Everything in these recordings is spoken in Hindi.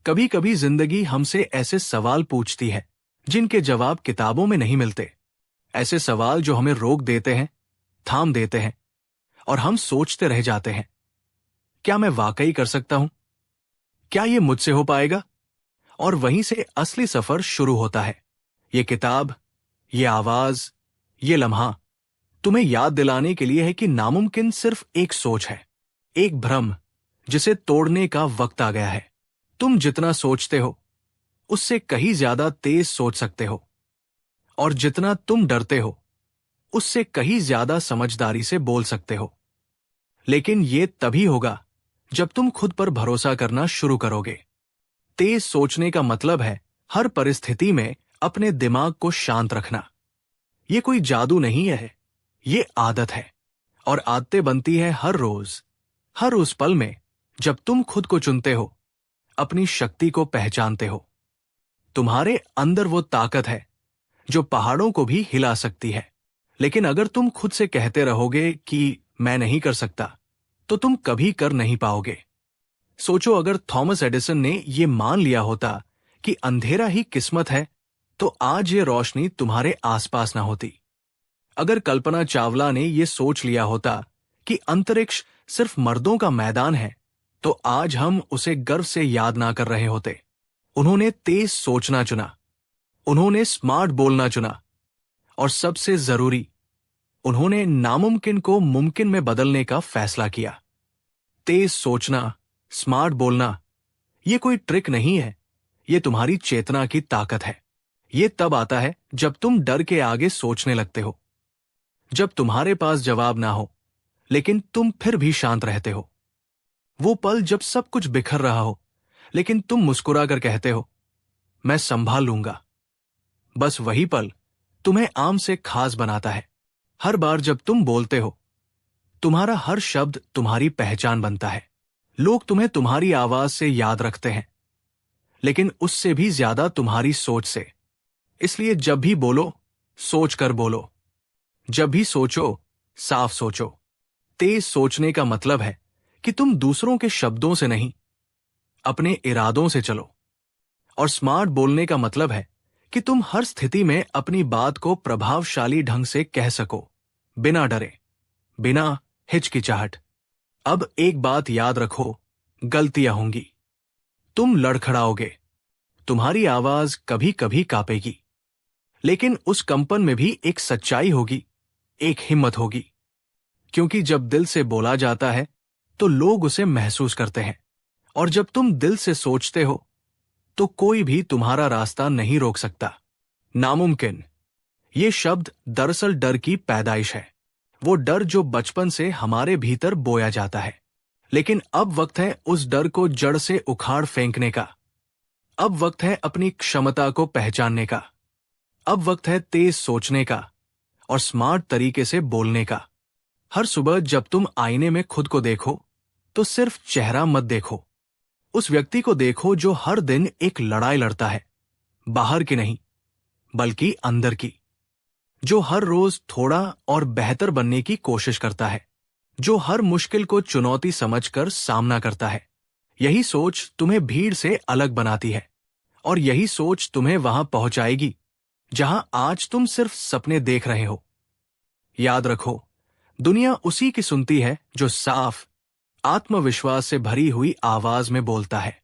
कभी कभी जिंदगी हमसे ऐसे सवाल पूछती है जिनके जवाब किताबों में नहीं मिलते। ऐसे सवाल जो हमें रोक देते हैं, थाम देते हैं और हम सोचते रह जाते हैं, क्या मैं वाकई कर सकता हूं? क्या ये मुझसे हो पाएगा? और वहीं से असली सफर शुरू होता है। ये किताब, ये आवाज, ये लम्हा तुम्हें याद दिलाने के लिए है कि नामुमकिन सिर्फ एक सोच है, एक भ्रम जिसे तोड़ने का वक्त आ गया है। तुम जितना सोचते हो उससे कहीं ज्यादा तेज सोच सकते हो, और जितना तुम डरते हो उससे कहीं ज्यादा समझदारी से बोल सकते हो। लेकिन ये तभी होगा जब तुम खुद पर भरोसा करना शुरू करोगे। तेज सोचने का मतलब है हर परिस्थिति में अपने दिमाग को शांत रखना। ये कोई जादू नहीं है, ये आदत है। और आदतें बनती है हर रोज, हर उस पल में जब तुम खुद को चुनते हो, अपनी शक्ति को पहचानते हो। तुम्हारे अंदर वो ताकत है जो पहाड़ों को भी हिला सकती है। लेकिन अगर तुम खुद से कहते रहोगे कि मैं नहीं कर सकता, तो तुम कभी कर नहीं पाओगे। सोचो, अगर थॉमस एडिसन ने यह मान लिया होता कि अंधेरा ही किस्मत है, तो आज ये रोशनी तुम्हारे आसपास ना होती। अगर कल्पना चावला ने यह सोच लिया होता कि अंतरिक्ष सिर्फ मर्दों का मैदान है, तो आज हम उसे गर्व से याद ना कर रहे होते। उन्होंने तेज सोचना चुना, उन्होंने स्मार्ट बोलना चुना, और सबसे जरूरी, उन्होंने नामुमकिन को मुमकिन में बदलने का फैसला किया। तेज सोचना, स्मार्ट बोलना, ये कोई ट्रिक नहीं है, ये तुम्हारी चेतना की ताकत है। ये तब आता है जब तुम डर के आगे सोचने लगते हो, जब तुम्हारे पास जवाब ना हो लेकिन तुम फिर भी शांत रहते हो। वो पल जब सब कुछ बिखर रहा हो लेकिन तुम मुस्कुरा कर कहते हो, मैं संभाल लूंगा। बस वही पल तुम्हें आम से खास बनाता है। हर बार जब तुम बोलते हो, तुम्हारा हर शब्द तुम्हारी पहचान बनता है। लोग तुम्हें तुम्हारी आवाज से याद रखते हैं, लेकिन उससे भी ज्यादा तुम्हारी सोच से। इसलिए जब भी बोलो, सोच कर बोलो। जब भी सोचो, साफ सोचो। तेज सोचने का मतलब है कि तुम दूसरों के शब्दों से नहीं, अपने इरादों से चलो। और स्मार्ट बोलने का मतलब है कि तुम हर स्थिति में अपनी बात को प्रभावशाली ढंग से कह सको, बिना डरे, बिना हिचकिचाहट। अब एक बात याद रखो, गलतियां होंगी, तुम लड़खड़ाओगे, तुम्हारी आवाज कभी कभी कांपेगी, लेकिन उस कंपन में भी एक सच्चाई होगी, एक हिम्मत होगी। क्योंकि जब दिल से बोला जाता है तो लोग उसे महसूस करते हैं, और जब तुम दिल से सोचते हो तो कोई भी तुम्हारा रास्ता नहीं रोक सकता। नामुमकिन, ये शब्द दरअसल डर की पैदाइश है। वो डर जो बचपन से हमारे भीतर बोया जाता है। लेकिन अब वक्त है उस डर को जड़ से उखाड़ फेंकने का। अब वक्त है अपनी क्षमता को पहचानने का। अब वक्त है तेज सोचने का और स्मार्ट तरीके से बोलने का। हर सुबह जब तुम आईने में खुद को देखो, तो सिर्फ चेहरा मत देखो। उस व्यक्ति को देखो जो हर दिन एक लड़ाई लड़ता है, बाहर की नहीं बल्कि अंदर की। जो हर रोज थोड़ा और बेहतर बनने की कोशिश करता है, जो हर मुश्किल को चुनौती समझकर सामना करता है। यही सोच तुम्हें भीड़ से अलग बनाती है, और यही सोच तुम्हें वहां पहुंचाएगी जहां आज तुम सिर्फ सपने देख रहे हो। याद रखो, दुनिया उसी की सुनती है जो साफ, आत्मविश्वास से भरी हुई आवाज में बोलता है,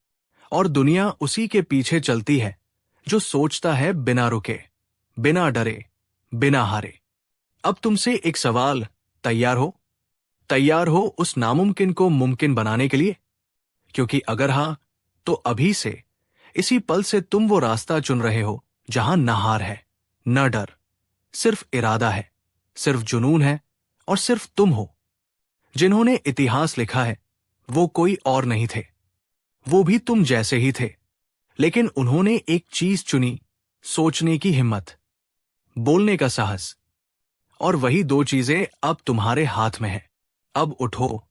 और दुनिया उसी के पीछे चलती है जो सोचता है बिना रुके, बिना डरे, बिना हारे। अब तुमसे एक सवाल, तैयार हो? तैयार हो उस नामुमकिन को मुमकिन बनाने के लिए? क्योंकि अगर हां, तो अभी से, इसी पल से तुम वो रास्ता चुन रहे हो जहां न हार है, न डर, सिर्फ इरादा है, सिर्फ जुनून है, और सिर्फ तुम हो। जिन्होंने इतिहास लिखा है वो कोई और नहीं थे, वो भी तुम जैसे ही थे। लेकिन उन्होंने एक चीज चुनी, सोचने की हिम्मत, बोलने का साहस, और वही दो चीजें अब तुम्हारे हाथ में है। अब उठो,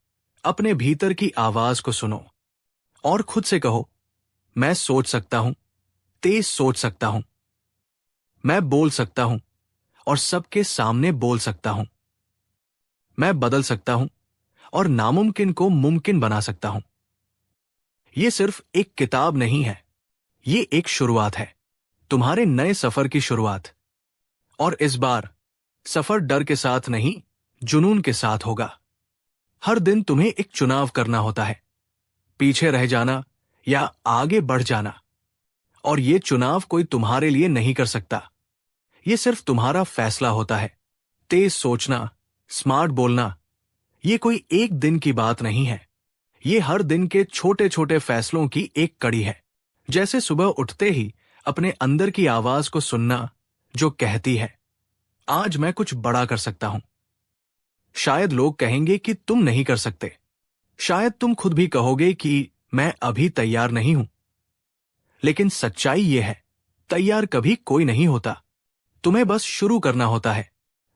अपने भीतर की आवाज को सुनो, और खुद से कहो, मैं सोच सकता हूं, तेज सोच सकता हूं, मैं बोल सकता हूं और सबके सामने बोल सकता हूं, मैं बदल सकता हूं और नामुमकिन को मुमकिन बना सकता हूं। ये सिर्फ एक किताब नहीं है, ये एक शुरुआत है, तुम्हारे नए सफर की शुरुआत। और इस बार सफर डर के साथ नहीं, जुनून के साथ होगा। हर दिन तुम्हें एक चुनाव करना होता है, पीछे रह जाना या आगे बढ़ जाना। और ये चुनाव कोई तुम्हारे लिए नहीं कर सकता, ये सिर्फ तुम्हारा फैसला होता है। तेज सोचना, स्मार्ट बोलना, ये कोई एक दिन की बात नहीं है, ये हर दिन के छोटे छोटे फैसलों की एक कड़ी है। जैसे सुबह उठते ही अपने अंदर की आवाज को सुनना जो कहती है, आज मैं कुछ बड़ा कर सकता हूं। शायद लोग कहेंगे कि तुम नहीं कर सकते, शायद तुम खुद भी कहोगे कि मैं अभी तैयार नहीं हूं। लेकिन सच्चाई यह है, तैयार कभी कोई नहीं होता, तुम्हें बस शुरू करना होता है।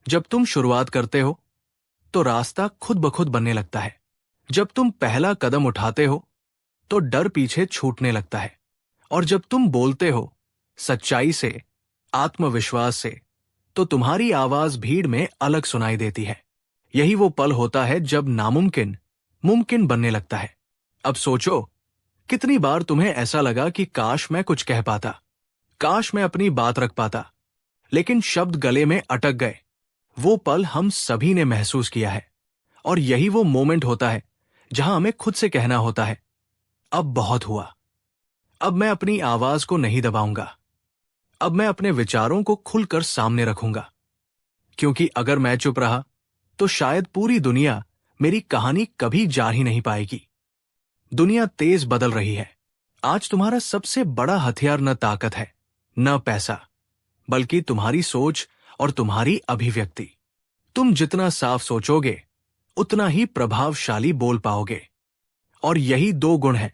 जब तुम शुरुआत करते हो तो रास्ता खुद ब खुद बनने लगता है। जब तुम पहला कदम उठाते हो तो डर पीछे छूटने लगता है। और जब तुम बोलते हो सच्चाई से, आत्मविश्वास से, तो तुम्हारी आवाज भीड़ में अलग सुनाई देती है। यही वो पल होता है जब नामुमकिन मुमकिन बनने लगता है। अब सोचो, कितनी बार तुम्हें ऐसा लगा कि काश मैं कुछ कह पाता, काश मैं अपनी बात रख पाता, लेकिन शब्द गले में अटक गए। वो पल हम सभी ने महसूस किया है। और यही वो मोमेंट होता है जहां हमें खुद से कहना होता है, अब बहुत हुआ, अब मैं अपनी आवाज को नहीं दबाऊंगा, अब मैं अपने विचारों को खुलकर सामने रखूंगा। क्योंकि अगर मैं चुप रहा तो शायद पूरी दुनिया मेरी कहानी कभी जा ही नहीं पाएगी। दुनिया तेज बदल रही है। आज तुम्हारा सबसे बड़ा हथियार न ताकत है, न पैसा, बल्कि तुम्हारी सोच और तुम्हारी अभिव्यक्ति। तुम जितना साफ सोचोगे उतना ही प्रभावशाली बोल पाओगे। और यही दो गुण हैं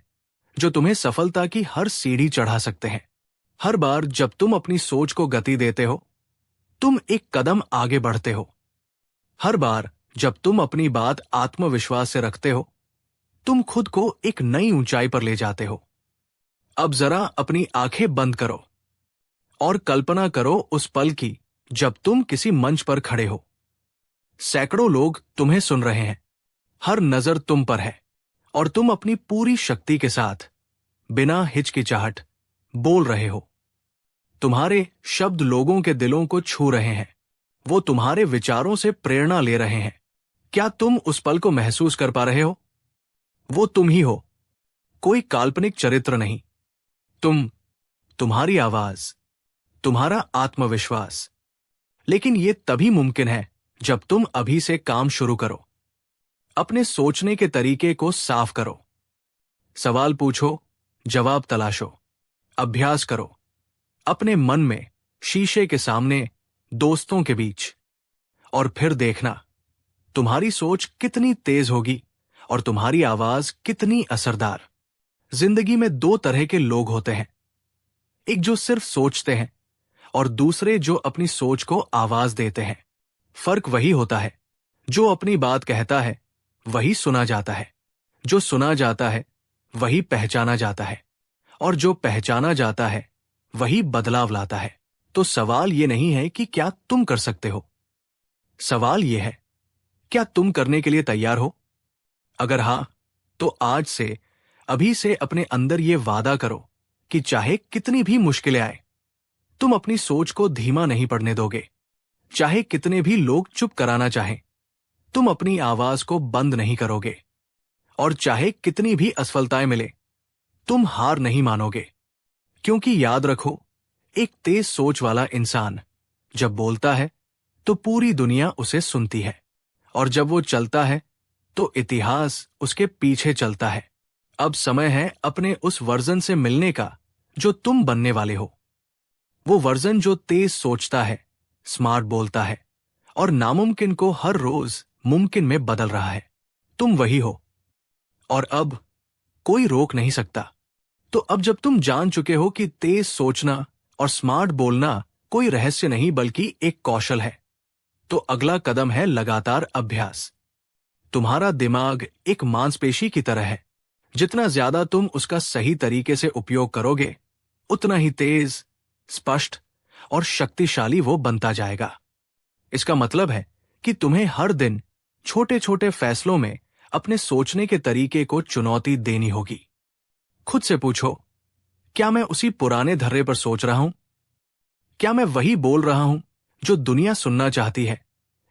जो तुम्हें सफलता की हर सीढ़ी चढ़ा सकते हैं। हर बार जब तुम अपनी सोच को गति देते हो, तुम एक कदम आगे बढ़ते हो। हर बार जब तुम अपनी बात आत्मविश्वास से रखते हो, तुम खुद को एक नई ऊंचाई पर ले जाते हो। अब जरा अपनी आंखें बंद करो और कल्पना करो उस पल की जब तुम किसी मंच पर खड़े हो। सैकड़ों लोग तुम्हें सुन रहे हैं, हर नजर तुम पर है, और तुम अपनी पूरी शक्ति के साथ बिना हिचकिचाहट बोल रहे हो। तुम्हारे शब्द लोगों के दिलों को छू रहे हैं, वो तुम्हारे विचारों से प्रेरणा ले रहे हैं। क्या तुम उस पल को महसूस कर पा रहे हो? वो तुम ही हो, कोई काल्पनिक चरित्र नहीं। तुम्हारी आवाज, तुम्हारा आत्मविश्वास। लेकिन ये तभी मुमकिन है जब तुम अभी से काम शुरू करो। अपने सोचने के तरीके को साफ करो, सवाल पूछो, जवाब तलाशो, अभ्यास करो, अपने मन में, शीशे के सामने, दोस्तों के बीच। और फिर देखना, तुम्हारी सोच कितनी तेज होगी और तुम्हारी आवाज कितनी असरदार। जिंदगी में दो तरह के लोग होते हैं, एक जो सिर्फ सोचते हैं और दूसरे जो अपनी सोच को आवाज देते हैं। फर्क वही होता है, जो अपनी बात कहता है वही सुना जाता है, जो सुना जाता है वही पहचाना जाता है, और जो पहचाना जाता है वही बदलाव लाता है। तो सवाल ये नहीं है कि क्या तुम कर सकते हो, सवाल ये है, क्या तुम करने के लिए तैयार हो? अगर हां, तो आज से, अभी से अपने अंदर ये वादा करो कि चाहे कितनी भी मुश्किलें आए, तुम अपनी सोच को धीमा नहीं पड़ने दोगे। चाहे कितने भी लोग चुप कराना चाहें, तुम अपनी आवाज को बंद नहीं करोगे। और चाहे कितनी भी असफलताएं मिले, तुम हार नहीं मानोगे। क्योंकि याद रखो, एक तेज सोच वाला इंसान जब बोलता है तो पूरी दुनिया उसे सुनती है, और जब वो चलता है तो इतिहास उसके पीछे चलता है। अब समय है अपने उस वर्जन से मिलने का जो तुम बनने वाले हो। वो वर्जन जो तेज सोचता है, स्मार्ट बोलता है और नामुमकिन को हर रोज मुमकिन में बदल रहा है। तुम वही हो, और अब कोई रोक नहीं सकता। तो अब जब तुम जान चुके हो कि तेज सोचना और स्मार्ट बोलना कोई रहस्य नहीं बल्कि एक कौशल है, तो अगला कदम है लगातार अभ्यास। तुम्हारा दिमाग एक मांसपेशी की तरह है, जितना ज्यादा तुम उसका सही तरीके से उपयोग करोगे, उतना ही तेज, स्पष्ट और शक्तिशाली वो बनता जाएगा। इसका मतलब है कि तुम्हें हर दिन छोटे छोटे फैसलों में अपने सोचने के तरीके को चुनौती देनी होगी। खुद से पूछो, क्या मैं उसी पुराने धर्रे पर सोच रहा हूं? क्या मैं वही बोल रहा हूं जो दुनिया सुनना चाहती है,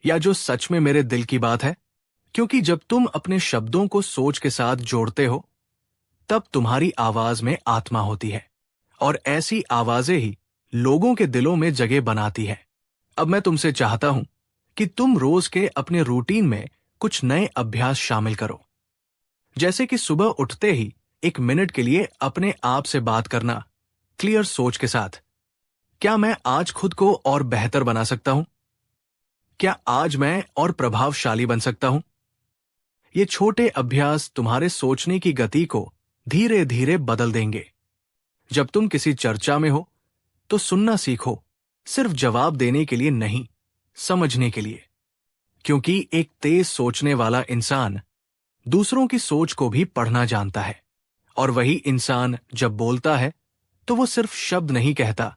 या जो सच में मेरे दिल की बात है? क्योंकि जब तुम अपने शब्दों को सोच के साथ जोड़ते हो, तब तुम्हारी आवाज में आत्मा होती है, और ऐसी आवाजें ही लोगों के दिलों में जगह बनाती है। अब मैं तुमसे चाहता हूं कि तुम रोज के अपने रूटीन में कुछ नए अभ्यास शामिल करो। जैसे कि सुबह उठते ही 1 मिनट के लिए अपने आप से बात करना, क्लियर सोच के साथ, क्या मैं आज खुद को और बेहतर बना सकता हूं? क्या आज मैं और प्रभावशाली बन सकता हूं? ये छोटे अभ्यास तुम्हारे सोचने की गति को धीरे धीरे बदल देंगे। जब तुम किसी चर्चा में हो तो सुनना सीखो, सिर्फ जवाब देने के लिए नहीं, समझने के लिए। क्योंकि एक तेज सोचने वाला इंसान दूसरों की सोच को भी पढ़ना जानता है, और वही इंसान जब बोलता है तो वो सिर्फ शब्द नहीं कहता,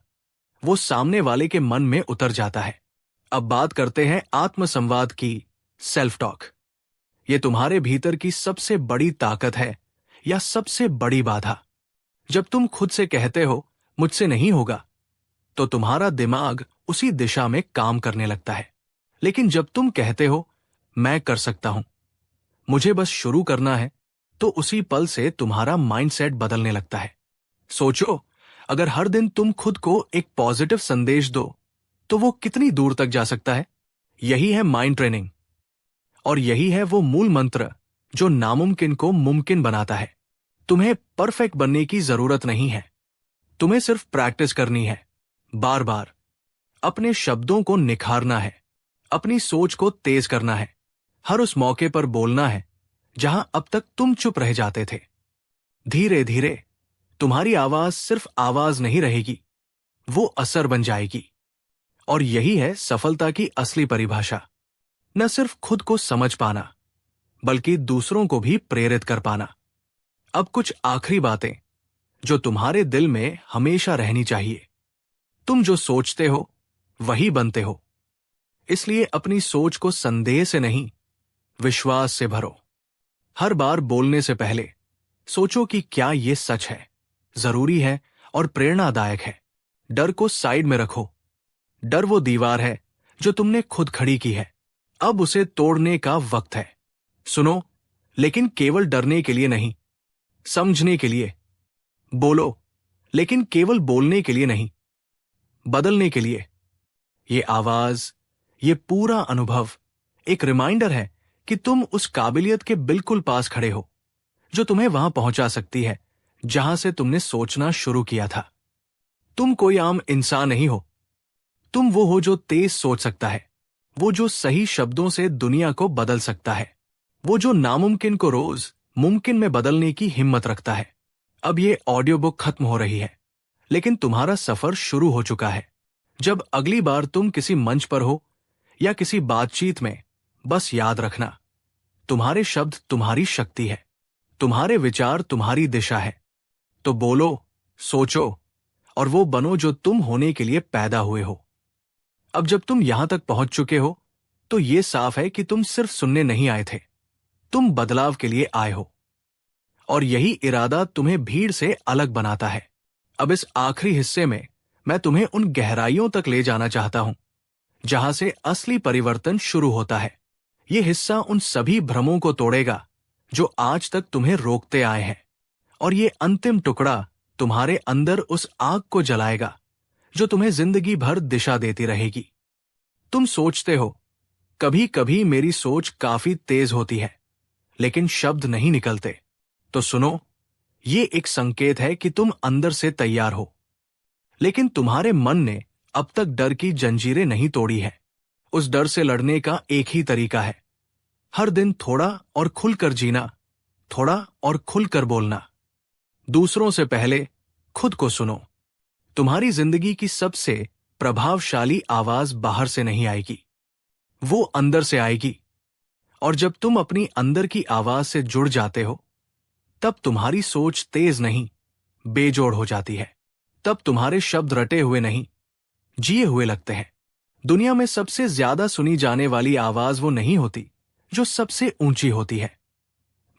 वो सामने वाले के मन में उतर जाता है। अब बात करते हैं आत्मसंवाद की, सेल्फ टॉक। ये तुम्हारे भीतर की सबसे बड़ी ताकत है, या सबसे बड़ी बाधा। जब तुम खुद से कहते हो मुझसे नहीं होगा, तो तुम्हारा दिमाग उसी दिशा में काम करने लगता है। लेकिन जब तुम कहते हो मैं कर सकता हूं, मुझे बस शुरू करना है, तो उसी पल से तुम्हारा माइंडसेट बदलने लगता है। सोचो, अगर हर दिन तुम खुद को एक पॉजिटिव संदेश दो, तो वो कितनी दूर तक जा सकता है। यही है माइंड ट्रेनिंग, और यही है वो मूल मंत्र जो नामुमकिन को मुमकिन बनाता है। तुम्हें परफेक्ट बनने की जरूरत नहीं है, तुम्हें सिर्फ प्रैक्टिस करनी है, बार बार। अपने शब्दों को निखारना है, अपनी सोच को तेज करना है, हर उस मौके पर बोलना है जहां अब तक तुम चुप रह जाते थे। धीरे धीरे तुम्हारी आवाज सिर्फ आवाज नहीं रहेगी, वो असर बन जाएगी। और यही है सफलता की असली परिभाषा। न सिर्फ खुद को समझ पाना, बल्कि दूसरों को भी प्रेरित कर पाना। अब कुछ आखिरी बातें जो तुम्हारे दिल में हमेशा रहनी चाहिए। तुम जो सोचते हो वही बनते हो, इसलिए अपनी सोच को संदेह से नहीं, विश्वास से भरो। हर बार बोलने से पहले सोचो कि क्या ये सच है, जरूरी है और प्रेरणादायक है। डर को साइड में रखो। डर वो दीवार है जो तुमने खुद खड़ी की है, अब उसे तोड़ने का वक्त है। सुनो, लेकिन केवल डरने के लिए नहीं, समझने के लिए। बोलो, लेकिन केवल बोलने के लिए नहीं, बदलने के लिए। ये आवाज, ये पूरा अनुभव एक रिमाइंडर है कि तुम उस काबिलियत के बिल्कुल पास खड़े हो, जो तुम्हें वहां पहुंचा सकती है जहां से तुमने सोचना शुरू किया था। तुम कोई आम इंसान नहीं हो, तुम वो हो जो तेज सोच सकता है, वो जो सही शब्दों से दुनिया को बदल सकता है, वो जो नामुमकिन को रोज मुमकिन में बदलने की हिम्मत रखता है। अब ये ऑडियो बुक खत्म हो रही है, लेकिन तुम्हारा सफर शुरू हो चुका है। जब अगली बार तुम किसी मंच पर हो या किसी बातचीत में, बस याद रखना, तुम्हारे शब्द तुम्हारी शक्ति है, तुम्हारे विचार तुम्हारी दिशा है। तो बोलो, सोचो और वो बनो जो तुम होने के लिए पैदा हुए हो। अब जब तुम यहां तक पहुंच चुके हो, तो ये साफ है कि तुम सिर्फ सुनने नहीं आए थे, तुम बदलाव के लिए आए हो। और यही इरादा तुम्हें भीड़ से अलग बनाता है। अब इस आखिरी हिस्से में मैं तुम्हें उन गहराइयों तक ले जाना चाहता हूं जहां से असली परिवर्तन शुरू होता है। ये हिस्सा उन सभी भ्रमों को तोड़ेगा जो आज तक तुम्हें रोकते आए हैं, और ये अंतिम टुकड़ा तुम्हारे अंदर उस आग को जलाएगा जो तुम्हें जिंदगी भर दिशा देती रहेगी। तुम सोचते हो, कभी कभी मेरी सोच काफी तेज होती है, लेकिन शब्द नहीं निकलते। तो सुनो, ये एक संकेत है कि तुम अंदर से तैयार हो। लेकिन तुम्हारे मन ने अब तक डर की जंजीरें नहीं तोड़ी है। उस डर से लड़ने का एक ही तरीका है, हर दिन थोड़ा और खुलकर जीना, थोड़ा और खुलकर बोलना। दूसरों से पहले खुद को सुनो। तुम्हारी जिंदगी की सबसे प्रभावशाली आवाज बाहर से नहीं आएगी, वो अंदर से आएगी। और जब तुम अपनी अंदर की आवाज से जुड़ जाते हो, तब तुम्हारी सोच तेज नहीं, बेजोड़ हो जाती है। तब तुम्हारे शब्द रटे हुए नहीं, जिए हुए लगते हैं। दुनिया में सबसे ज्यादा सुनी जाने वाली आवाज वो नहीं होती जो सबसे ऊंची होती है,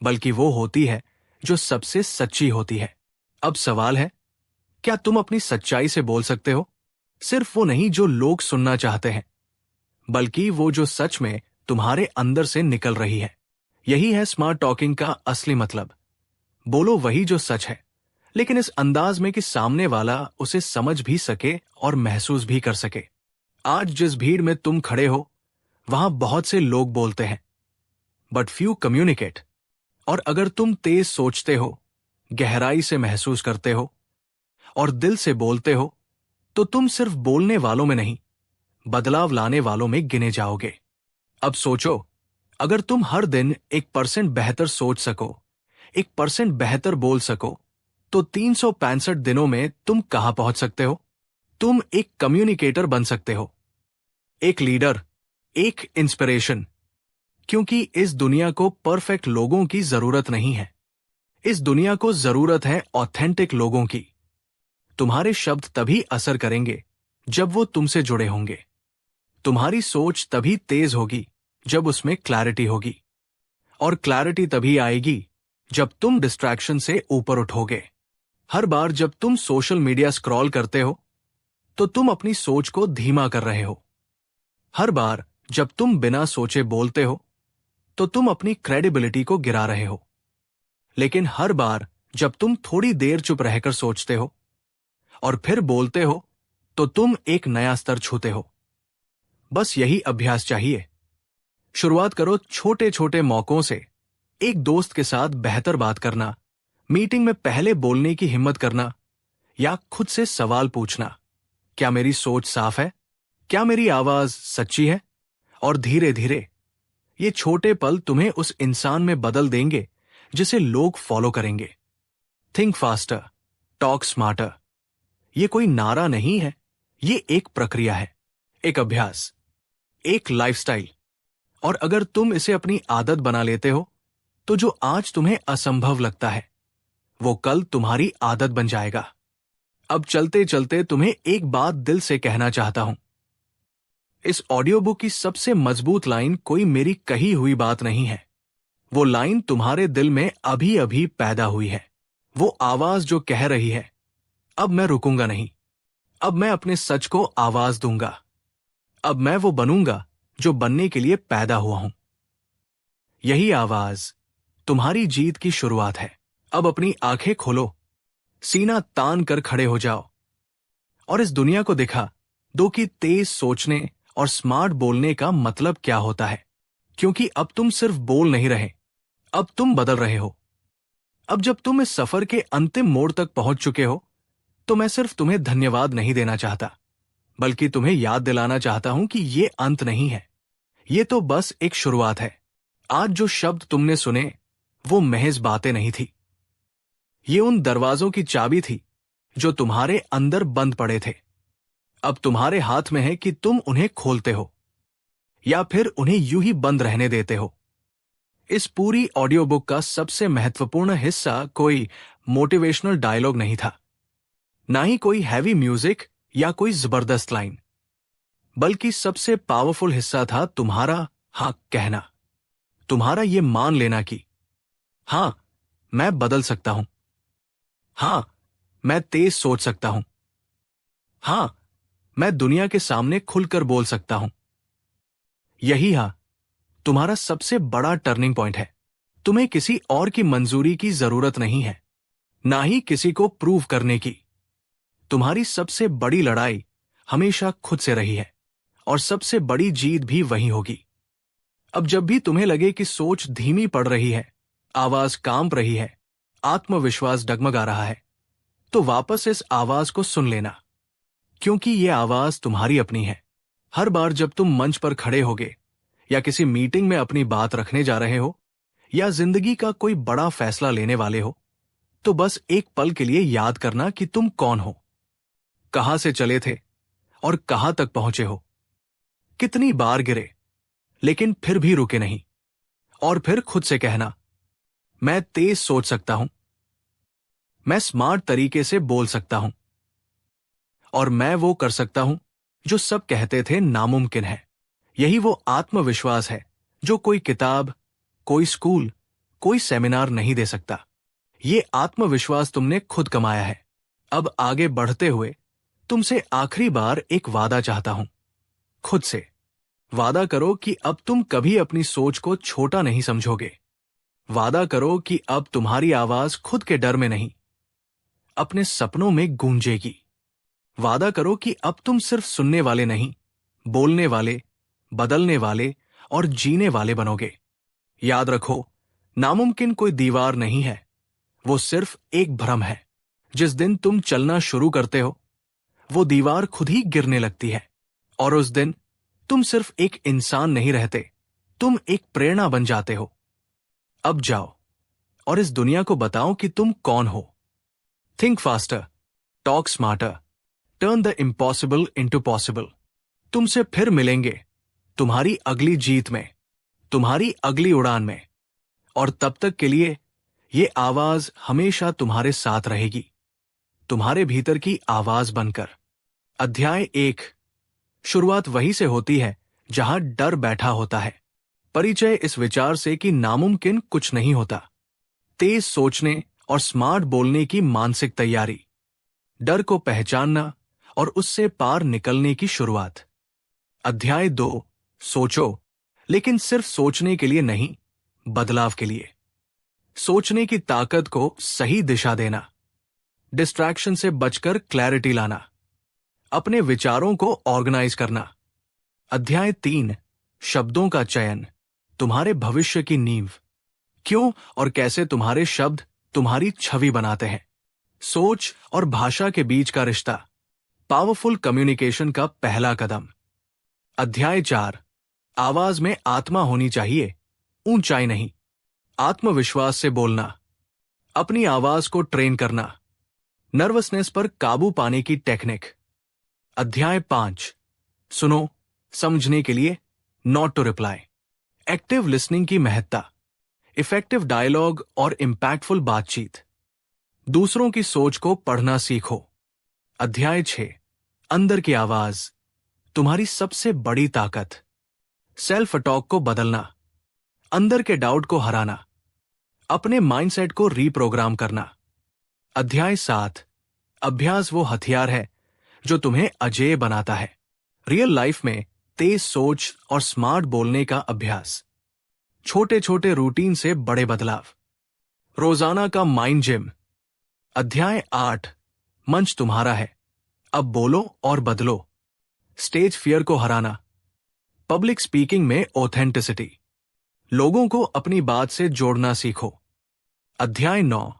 बल्कि वो होती है जो सबसे सच्ची होती है। अब सवाल है, क्या तुम अपनी सच्चाई से बोल सकते हो? सिर्फ वो नहीं जो लोग सुनना चाहते हैं, बल्कि वो जो सच में तुम्हारे अंदर से निकल रही है। यही है स्मार्ट टॉकिंग का असली मतलब। बोलो वही जो सच है, लेकिन इस अंदाज में कि सामने वाला उसे समझ भी सके और महसूस भी कर सके। आज जिस भीड़ में तुम खड़े हो, वहां बहुत से लोग बोलते हैं, बट फ्यू कम्युनिकेट। और अगर तुम तेज सोचते हो, गहराई से महसूस करते हो और दिल से बोलते हो, तो तुम सिर्फ बोलने वालों में नहीं, बदलाव लाने वालों में गिने जाओगे। अब सोचो, अगर तुम हर दिन 1% बेहतर सोच सको, 1% बेहतर बोल सको, तो 365 दिनों में तुम कहां पहुंच सकते हो? तुम एक कम्युनिकेटर बन सकते हो, एक लीडर, एक इंस्पिरेशन। क्योंकि इस दुनिया को परफेक्ट लोगों की जरूरत नहीं है। इस दुनिया को जरूरत है ऑथेंटिक लोगों की। तुम्हारे शब्द तभी असर करेंगे जब वो तुमसे जुड़े होंगे। तुम्हारी सोच तभी तेज होगी जब उसमें क्लैरिटी होगी। और क्लैरिटी तभी आएगी जब तुम डिस्ट्रैक्शन से ऊपर उठोगे। हर बार जब तुम सोशल मीडिया स्क्रॉल करते हो, तो तुम अपनी सोच को धीमा कर रहे हो। हर बार जब तुम बिना सोचे बोलते हो, तो तुम अपनी क्रेडिबिलिटी को गिरा रहे हो। लेकिन हर बार जब तुम थोड़ी देर चुप रहकर सोचते हो और फिर बोलते हो, तो तुम एक नया स्तर छूते हो। बस यही अभ्यास चाहिए। शुरुआत करो छोटे छोटे मौकों से। एक दोस्त के साथ बेहतर बात करना, मीटिंग में पहले बोलने की हिम्मत करना, या खुद से सवाल पूछना, क्या मेरी सोच साफ है? क्या मेरी आवाज सच्ची है? और धीरे धीरे ये छोटे पल तुम्हें उस इंसान में बदल देंगे जिसे लोग फॉलो करेंगे। Think faster, talk smarter. ये कोई नारा नहीं है, ये एक प्रक्रिया है, एक अभ्यास, एक लाइफस्टाइल। और अगर तुम इसे अपनी आदत बना लेते हो, तो जो आज तुम्हें असंभव लगता है, वो कल तुम्हारी आदत बन जाएगा। अब चलते चलते तुम्हें एक बात दिल से कहना चाहता हूं। इस ऑडियो बुक की सबसे मजबूत लाइन कोई मेरी कही हुई बात नहीं है। वो लाइन तुम्हारे दिल में अभी अभी पैदा हुई है। वो आवाज जो कह रही है, अब मैं रुकूंगा नहीं, अब मैं अपने सच को आवाज दूंगा, अब मैं वो बनूंगा जो बनने के लिए पैदा हुआ हूं। यही आवाज तुम्हारी जीत की शुरुआत है। अब अपनी आंखें खोलो, सीना तान कर खड़े हो जाओ और इस दुनिया को दिखा दो कि तेज सोचने और स्मार्ट बोलने का मतलब क्या होता है। क्योंकि अब तुम सिर्फ बोल नहीं रहे, अब तुम बदल रहे हो। अब जब तुम इस सफर के अंतिम मोड़ तक पहुंच चुके हो, तो मैं सिर्फ तुम्हें धन्यवाद नहीं देना चाहता, बल्कि तुम्हें याद दिलाना चाहता हूं कि ये अंत नहीं है, ये तो बस एक शुरुआत है। आज जो शब्द तुमने सुने, वो महज बातें नहीं थी। ये उन दरवाजों की चाबी थी जो तुम्हारे अंदर बंद पड़े थे। अब तुम्हारे हाथ में है कि तुम उन्हें खोलते हो या फिर उन्हें यूं ही बंद रहने देते हो। इस पूरी ऑडियो बुक का सबसे महत्वपूर्ण हिस्सा कोई मोटिवेशनल डायलॉग नहीं था, ना ही कोई हैवी म्यूजिक या कोई जबरदस्त लाइन, बल्कि सबसे पावरफुल हिस्सा था तुम्हारा हाँ कहना। तुम्हारा ये मान लेना कि हाँ, मैं बदल सकता हूं। हाँ, मैं तेज सोच सकता हूं। हाँ, मैं दुनिया के सामने खुलकर बोल सकता हूं। यही हाँ तुम्हारा सबसे बड़ा टर्निंग पॉइंट है। तुम्हें किसी और की मंजूरी की जरूरत नहीं है, ना ही किसी को प्रूव करने की। तुम्हारी सबसे बड़ी लड़ाई हमेशा खुद से रही है और सबसे बड़ी जीत भी वही होगी। अब जब भी तुम्हें लगे कि सोच धीमी पड़ रही है, आवाज कांप रही है, आत्मविश्वास डगमगा रहा है, तो वापस इस आवाज को सुन लेना, क्योंकि ये आवाज तुम्हारी अपनी है। हर बार जब तुम मंच पर खड़े होगे या किसी मीटिंग में अपनी बात रखने जा रहे हो या जिंदगी का कोई बड़ा फैसला लेने वाले हो, तो बस एक पल के लिए याद करना कि तुम कौन हो, कहां से चले थे और कहां तक पहुंचे हो। कितनी बार गिरे लेकिन फिर भी रुके नहीं। और फिर खुद से कहना, मैं तेज सोच सकता हूं, मैं स्मार्ट तरीके से बोल सकता हूं, और मैं वो कर सकता हूं जो सब कहते थे नामुमकिन है। यही वो आत्मविश्वास है जो कोई किताब, कोई स्कूल, कोई सेमिनार नहीं दे सकता। ये आत्मविश्वास तुमने खुद कमाया है। अब आगे बढ़ते हुए तुमसे आखिरी बार एक वादा चाहता हूं। खुद से वादा करो कि अब तुम कभी अपनी सोच को छोटा नहीं समझोगे। वादा करो कि अब तुम्हारी आवाज खुद के डर में नहीं, अपने सपनों में गूंजेगी। वादा करो कि अब तुम सिर्फ सुनने वाले नहीं, बोलने वाले, बदलने वाले और जीने वाले बनोगे। याद रखो, नामुमकिन कोई दीवार नहीं है, वो सिर्फ एक भ्रम है। जिस दिन तुम चलना शुरू करते हो, वो दीवार खुद ही गिरने लगती है, और उस दिन तुम सिर्फ एक इंसान नहीं रहते, तुम एक प्रेरणा बन जाते हो। अब जाओ और इस दुनिया को बताओ कि तुम कौन हो। Think faster, talk smarter, turn the impossible into possible. तुमसे फिर मिलेंगे तुम्हारी अगली जीत में, तुम्हारी अगली उड़ान में, और तब तक के लिए ये आवाज हमेशा तुम्हारे साथ रहेगी, तुम्हारे भीतर की आवाज बनकर। अध्याय 1। शुरुआत वहीं से होती है जहां डर बैठा होता है। परिचय इस विचार से कि नामुमकिन कुछ नहीं होता। तेज सोचने और स्मार्ट बोलने की मानसिक तैयारी। डर को पहचानना और उससे पार निकलने की शुरुआत। अध्याय 2। सोचो, लेकिन सिर्फ सोचने के लिए नहीं, बदलाव के लिए। सोचने की ताकत को सही दिशा देना, डिस्ट्रैक्शन से बचकर क्लैरिटी लाना, अपने विचारों को ऑर्गेनाइज करना। अध्याय 3। शब्दों का चयन, तुम्हारे भविष्य की नींव। क्यों और कैसे तुम्हारे शब्द तुम्हारी छवि बनाते हैं। सोच और भाषा के बीच का रिश्ता, पावरफुल कम्युनिकेशन का पहला कदम। अध्याय 4। आवाज में आत्मा होनी चाहिए, ऊंचाई नहीं। आत्मविश्वास से बोलना, अपनी आवाज को ट्रेन करना, नर्वसनेस पर काबू पाने की टेक्निक। अध्याय 5। सुनो, समझने के लिए, not to reply. Active listening की महत्ता, इफेक्टिव डायलॉग और इंपैक्टफुल बातचीत। दूसरों की सोच को पढ़ना सीखो। अध्याय 6। अंदर की आवाज, तुम्हारी सबसे बड़ी ताकत। सेल्फ टॉक को बदलना, अंदर के डाउट को हराना, अपने माइंडसेट को रीप्रोग्राम करना। अध्याय 7। अभ्यास वो हथियार है जो तुम्हें अजेय बनाता है। रियल लाइफ में तेज सोच और स्मार्ट बोलने का अभ्यास। छोटे छोटे रूटीन से बड़े बदलाव। रोजाना का माइंड जिम। अध्याय 8। मंच तुम्हारा है, अब बोलो और बदलो। स्टेज फियर को हराना, पब्लिक स्पीकिंग में ऑथेंटिसिटी, लोगों को अपनी बात से जोड़ना सीखो। अध्याय 9।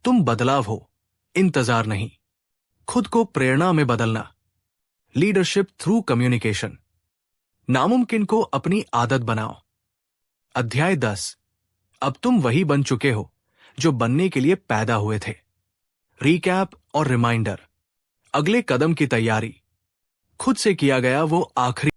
तुम बदलाव हो, इंतजार नहीं। खुद को प्रेरणा में बदलना, लीडरशिप थ्रू कम्युनिकेशन। नामुमकिन को अपनी आदत बनाओ। अध्याय 10। अब तुम वही बन चुके हो जो बनने के लिए पैदा हुए थे। रिकैप और रिमाइंडर, अगले कदम की तैयारी, खुद से किया गया वो आखिरी